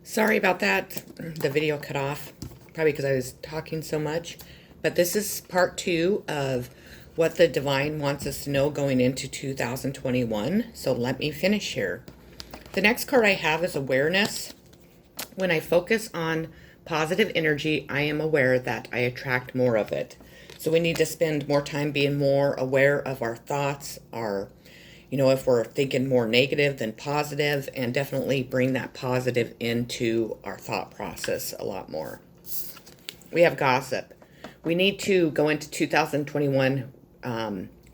Sorry about that. The video cut off, probably because I was talking so much. But this is part 2 of what the divine wants us to know going into 2021. So let me finish here. The next card I have is awareness. When I focus on positive energy, I am aware that I attract more of it. So we need to spend more time being more aware of our thoughts, if we're thinking more negative than positive, and definitely bring that positive into our thought process a lot more. We have gossip. We need to go into 2021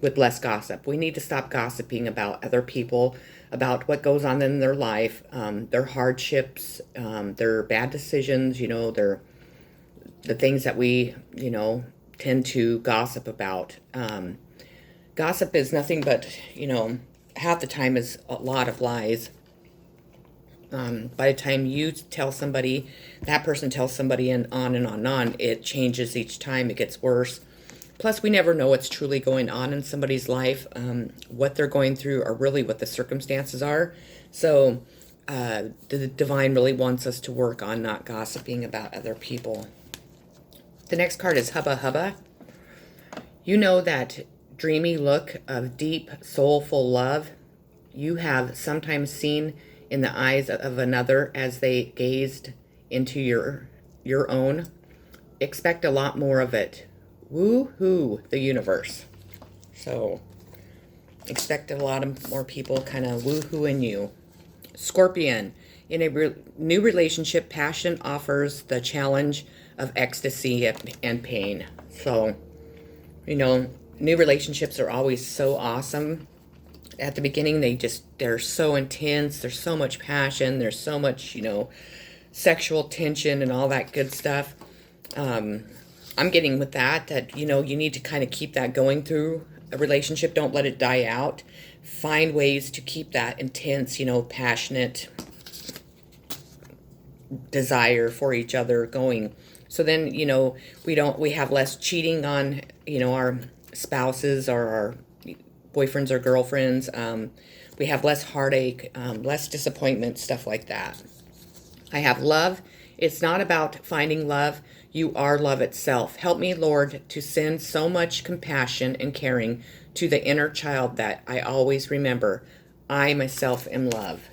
with less gossip. We need to stop gossiping about other people, about what goes on in their life, their hardships, their bad decisions, the things that we, tend to gossip about. Gossip is nothing but, half the time is a lot of lies. By the time you tell somebody, that person tells somebody, and on and on and on, it changes each time. It gets worse. Plus, we never know what's truly going on in somebody's life, what they're going through, or really what the circumstances are. So, the divine really wants us to work on not gossiping about other people. The next card is Hubba Hubba. You know that dreamy look of deep, soulful love you have sometimes seen in the eyes of another as they gazed into your own. Expect a lot more of it. Woo-hoo, the universe. So, expect a lot of more people kind of woo-hooing you. Scorpion. In a new relationship, passion offers the challenge of ecstasy and pain. So, new relationships are always so awesome. At the beginning, they're so intense. There's so much passion. There's so much, sexual tension and all that good stuff. I'm getting with that, you need to kind of keep that going through a relationship. Don't let it die out. Find ways to keep that intense, passionate desire for each other going. So then, we have less cheating on, our spouses or our boyfriends or girlfriends. We have less heartache, less disappointment, stuff like that. I have love. It's not about finding love. You are love itself. Help me, Lord, to send so much compassion and caring to the inner child that I always remember. I myself am love.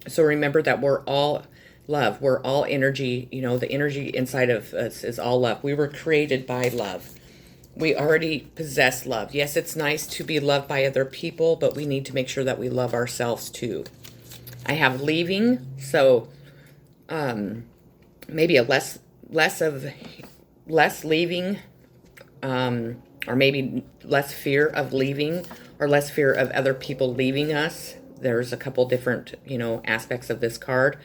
So remember that we're all love. We're all energy. The energy inside of us is all love. We were created by love. We already possess love. Yes, it's nice to be loved by other people, but we need to make sure that we love ourselves too. I have leaving, so maybe a less leaving, or maybe less fear of leaving, or less fear of other people leaving us. There's a couple different, aspects of this card.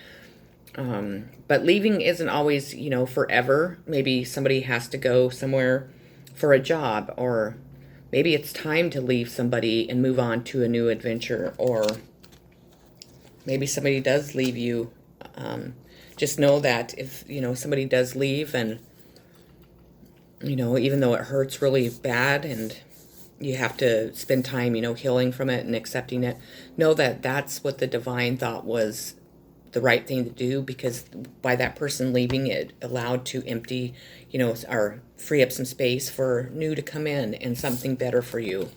But leaving isn't always, forever. Maybe somebody has to go somewhere for a job, or maybe it's time to leave somebody and move on to a new adventure, or maybe somebody does leave you. Just know that if, somebody does leave, and, even though it hurts really bad and you have to spend time, healing from it and accepting it, know that that's what the divine thought was the right thing to do, because by that person leaving, it allowed to empty, or free up some space for new to come in and something better for you.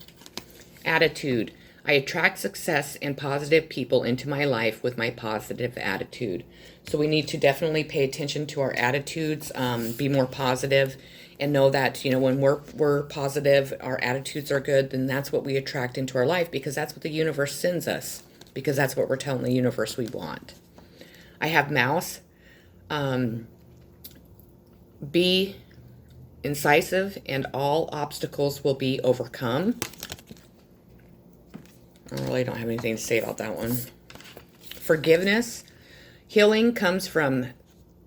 Attitude. I attract success and positive people into my life with my positive attitude. So we need to definitely pay attention to our attitudes, be more positive, and know that, when we're positive, our attitudes are good, then that's what we attract into our life, because that's what the universe sends us, because that's what we're telling the universe we want. I have mouse. Be incisive and all obstacles will be overcome. I really don't have anything to say about that one. Forgiveness. Healing comes from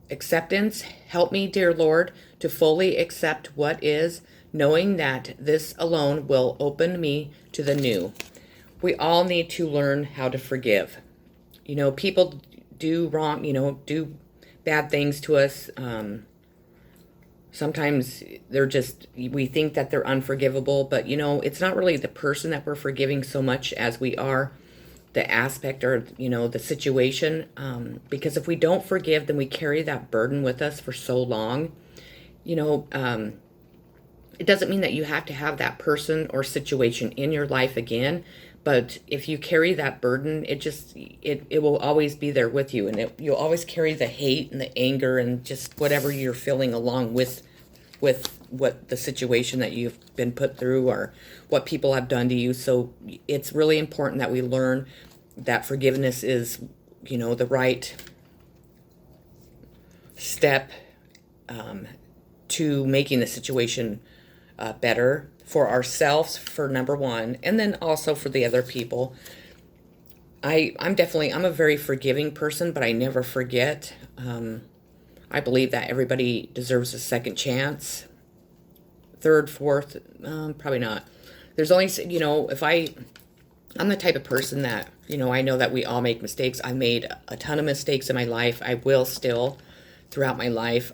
acceptance. Help me, dear Lord, to fully accept what is, knowing that this alone will open me to the new. We all need to learn how to forgive. People do wrong, do bad things to us. Sometimes we think that they're unforgivable, but it's not really the person that we're forgiving so much as we are the aspect or, the situation. Because if we don't forgive, then we carry that burden with us for so long. You know, it doesn't mean that you have to have that person or situation in your life again, but if you carry that burden, it will always be there with you, and you'll always carry the hate and the anger and just whatever you're feeling along with what the situation that you've been put through or what people have done to you. So it's really important that we learn that forgiveness is, the right step to making the situation better for ourselves, for number one, and then also for the other people. I'm a very forgiving person, but I never forget. I believe that everybody deserves a second chance, third, fourth, probably not. There's only, I'm the type of person that, I know that we all make mistakes. I made a ton of mistakes in my life. I will still throughout my life.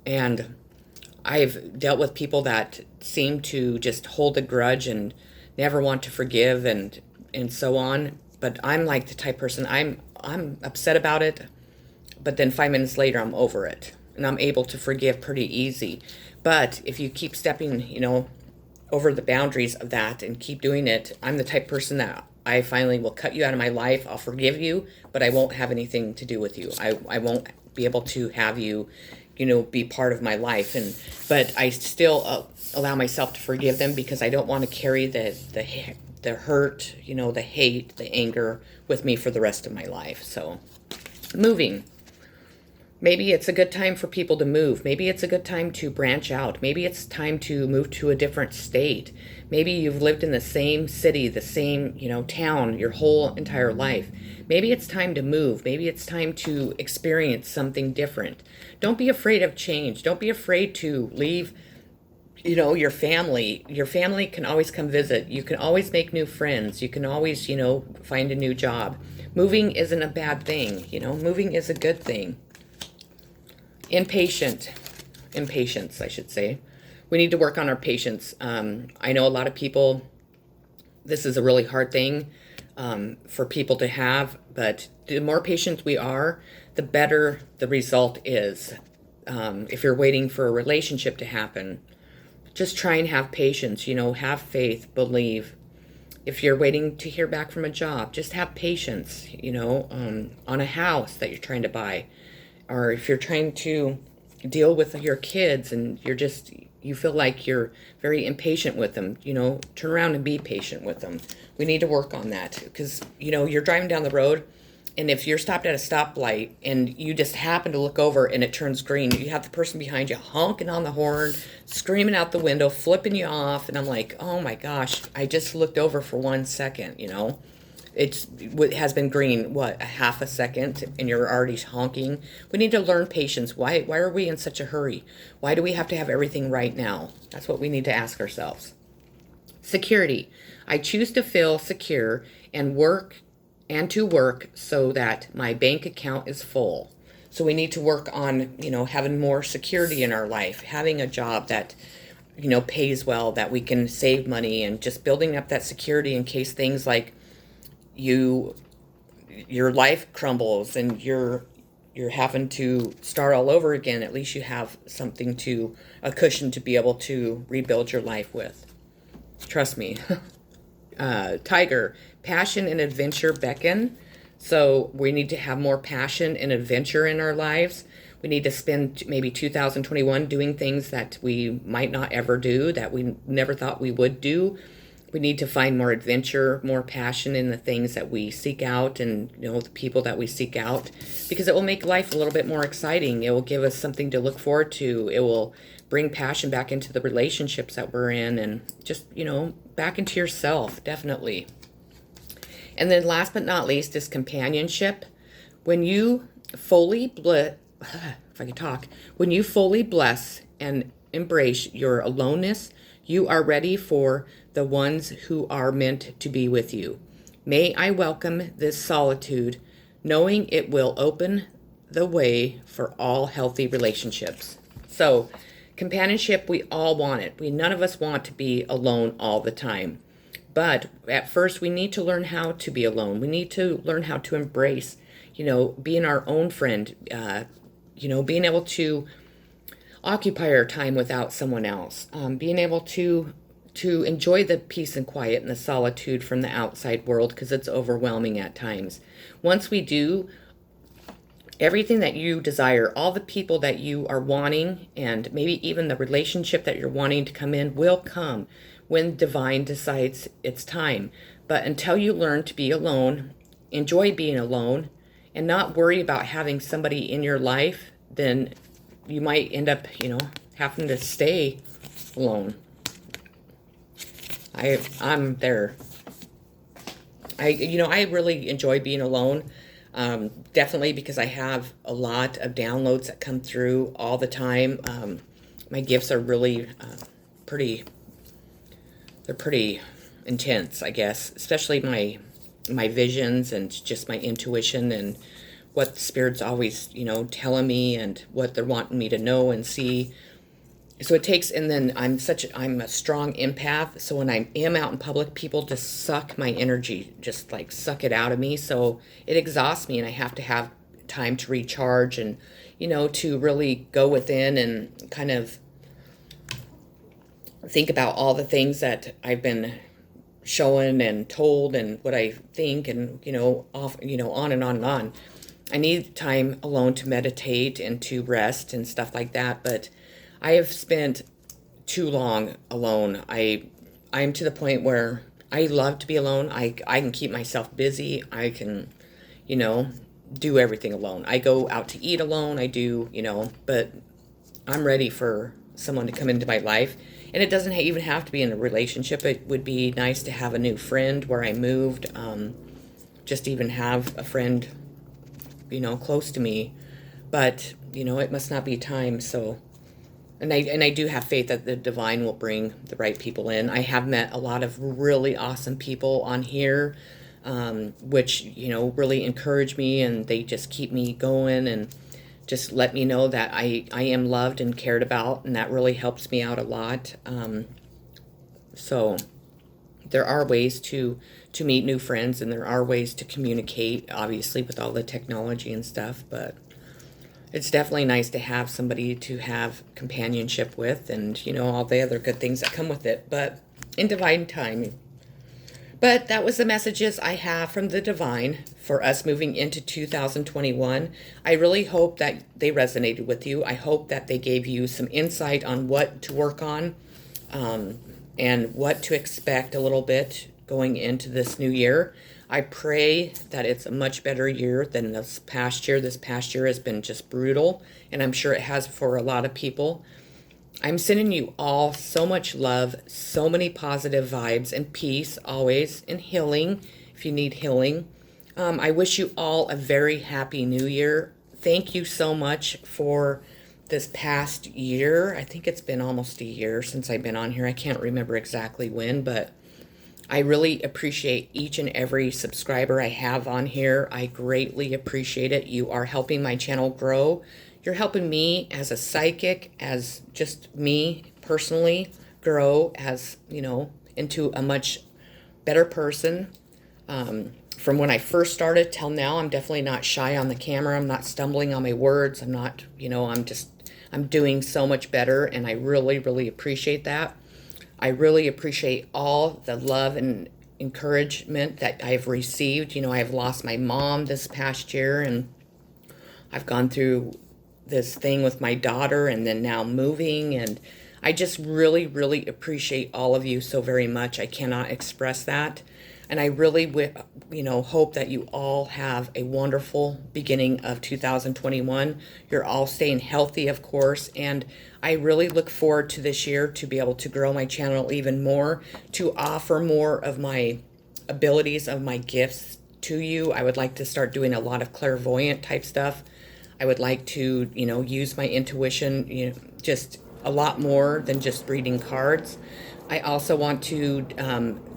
And I've dealt with people that seem to just hold a grudge and never want to forgive and so on. But I'm like the type of person, I'm upset about it, but then 5 minutes later I'm over it and I'm able to forgive pretty easy. But if you keep stepping, over the boundaries of that and keep doing it, I'm the type of person that I finally will cut you out of my life. I'll forgive you, but I won't have anything to do with you. I won't be able to have you, be part of my life. But I still allow myself to forgive them because I don't want to carry the hurt, the hate, the anger with me for the rest of my life. So moving. Maybe it's a good time for people to move. Maybe it's a good time to branch out. Maybe it's time to move to a different state. Maybe you've lived in the same city, the same, town your whole entire life. Maybe it's time to move. Maybe it's time to experience something different. Don't be afraid of change. Don't be afraid to leave, your family. Your family can always come visit. You can always make new friends. You can always, find a new job. Moving isn't a bad thing. Moving is a good thing. Impatience, I should say. We need to work on our patience. I know a lot of people, this is a really hard thing for people to have, but the more patient we are, the better the result is. If you're waiting for a relationship to happen, just try and have patience, have faith, believe. If you're waiting to hear back from a job, just have patience, on a house that you're trying to buy. Or if you're trying to deal with your kids and you feel like you're very impatient with them, turn around and be patient with them. We need to work on that because, you're driving down the road, and if you're stopped at a stoplight and you just happen to look over and it turns green, you have the person behind you honking on the horn, screaming out the window, flipping you off. And I'm like, oh my gosh, I just looked over for 1 second, It has been green, a half a second, and you're already honking. We need to learn patience. Why are we in such a hurry? Why do we have to have everything right now? That's what we need to ask ourselves. Security. I choose to feel secure and to work so that my bank account is full. So we need to work on, having more security in our life, having a job that, pays well, that we can save money, and just building up that security in case things like your life crumbles and you're having to start all over again. At least you have a cushion to be able to rebuild your life with. Trust me. Tiger, passion and adventure beckon. So we need to have more passion and adventure in our lives. We need to spend maybe 2021 doing things that we might not ever do, that we never thought we would do. We need to find more adventure, more passion in the things that we seek out and, the people that we seek out, because it will make life a little bit more exciting. It will give us something to look forward to. It will bring passion back into the relationships that we're in and just, back into yourself, definitely. And then last but not least is companionship. When you fully when you fully bless and embrace your aloneness, you are ready for the ones who are meant to be with you. May I welcome this solitude, knowing it will open the way for all healthy relationships. So, companionship, we all want it. None of us want to be alone all the time. But at first, we need to learn how to be alone. We need to learn how to embrace, being our own friend, being able to occupy our time without someone else, being able to enjoy the peace and quiet and the solitude from the outside world because it's overwhelming at times. Once we do, everything that you desire, all the people that you are wanting, and maybe even the relationship that you're wanting to come in will come when divine decides it's time. But until you learn to be alone, enjoy being alone, and not worry about having somebody in your life, then you might end up, having to stay alone. I'm there. I really enjoy being alone. Definitely because I have a lot of downloads that come through all the time. My gifts are really they're pretty intense, I guess, especially my visions and just my intuition and what the spirit's always, telling me and what they're wanting me to know and see. So it takes, and then I'm a strong empath. So when I am out in public, people just suck my energy, just like suck it out of me. So it exhausts me and I have to have time to recharge and, to really go within and kind of think about all the things that I've been showing and told and what I think and, on and on and on. I need time alone to meditate and to rest and stuff like that. But I have spent too long alone. I'm to the point where I love to be alone. I can keep myself busy. I can, do everything alone. I go out to eat alone. I do, but I'm ready for someone to come into my life. And it doesn't even have to be in a relationship. It would be nice to have a new friend where I moved. Just even have a friend, close to me. But, it must not be time. So, and I do have faith that the divine will bring the right people in. I have met a lot of really awesome people on here, which, really encourage me and they just keep me going and just let me know that I am loved and cared about, and that really helps me out a lot. So there are ways to meet new friends, and there are ways to communicate, obviously, with all the technology and stuff, but it's definitely nice to have somebody to have companionship with and, all the other good things that come with it, but in divine timing. But that was the messages I have from the divine for us moving into 2021. I really hope that they resonated with you. I hope that they gave you some insight on what to work on, and what to expect a little bit going into this new year. I pray that it's a much better year than this past year. This past year has been just brutal, and I'm sure it has for a lot of people. I'm sending you all so much love, so many positive vibes and peace always, and healing if you need healing. I wish you all a very happy new year. Thank you so much for this past year. I think it's been almost a year since I've been on here. I can't remember exactly when, but I really appreciate each and every subscriber I have on here. I greatly appreciate it. You are helping my channel grow. You're helping me as a psychic, as just me personally, grow as, into a much better person. From when I first started till now, I'm definitely not shy on the camera. I'm not stumbling on my words. I'm not, I'm doing so much better, and I really, really appreciate that. I really appreciate all the love and encouragement that I've received. I've lost my mom this past year, and I've gone through this thing with my daughter and then now moving, and I just really, really appreciate all of you so very much. I cannot express that. And I really, hope that you all have a wonderful beginning of 2021. You're all staying healthy, of course, and I really look forward to this year to be able to grow my channel even more, to offer more of my abilities, of my gifts to you. I would like to start doing a lot of clairvoyant type stuff. I would like to, use my intuition, just a lot more than just reading cards. I also want to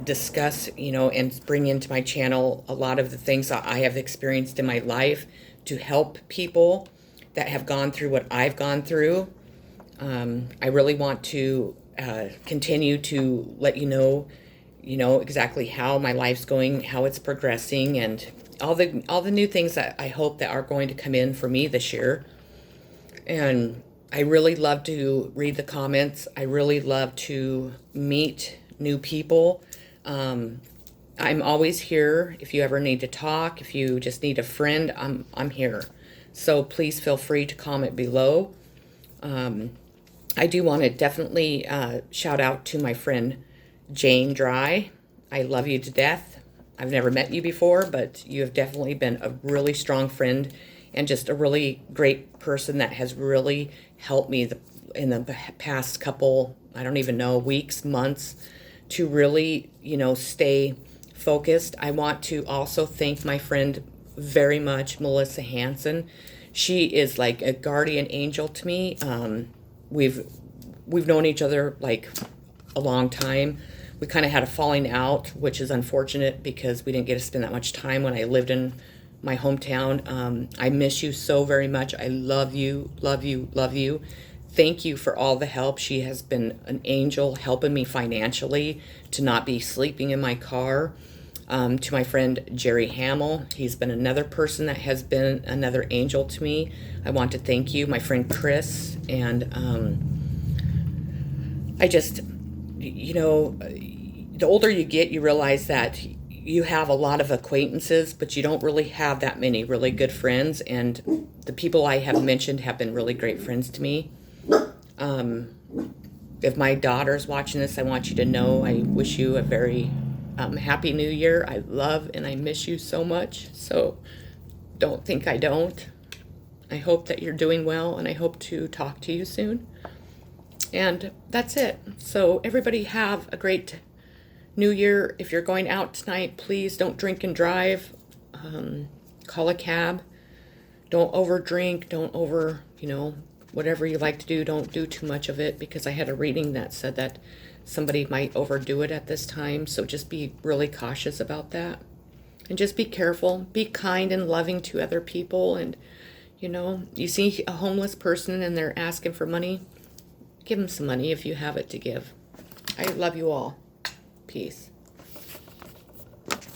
discuss, and bring into my channel a lot of the things that I have experienced in my life to help people that have gone through what I've gone through. I really want to continue to let you know you know exactly how my life's going, how it's progressing, and all the new things that I hope that are going to come in for me this year. And I really love to read the comments. I really love to meet new people. I'm always here. If you ever need to talk, if you just need a friend, I'm here. So please feel free to comment below. I do want to definitely shout out to my friend Jane Dry. I love you to death. I've never met you before, but you have definitely been a really strong friend and just a really great person that has really helped me in the past couple, I don't even know, weeks, months, to really, stay focused. I want to also thank my friend very much, Melissa Hanson. She is like a guardian angel to me. We've known each other like a long time. We kind of had a falling out, which is unfortunate because we didn't get to spend that much time when I lived in my hometown. I miss you so very much. I love you, love you, love you. Thank you for all the help. She has been an angel helping me financially to not be sleeping in my car. To my friend Jerry Hamill, he's been another person that has been another angel to me. I want to thank you, my friend Chris, and I just, the older you get, you realize that you have a lot of acquaintances, but you don't really have that many really good friends. And the people I have mentioned have been really great friends to me. If my daughter's watching this, I want you to know I wish you a very happy new year. I love and I miss you so much. So don't think I don't. I hope that you're doing well, and I hope to talk to you soon. And that's it. So everybody have a great new year. If you're going out tonight, please don't drink and drive. Call a cab. Don't overdrink. Don't whatever you like to do, don't do too much of it, because I had a reading that said that somebody might overdo it at this time. So just be really cautious about that. And just be careful. Be kind and loving to other people. And, you see a homeless person and they're asking for money, give them some money if you have it to give. I love you all. Peace.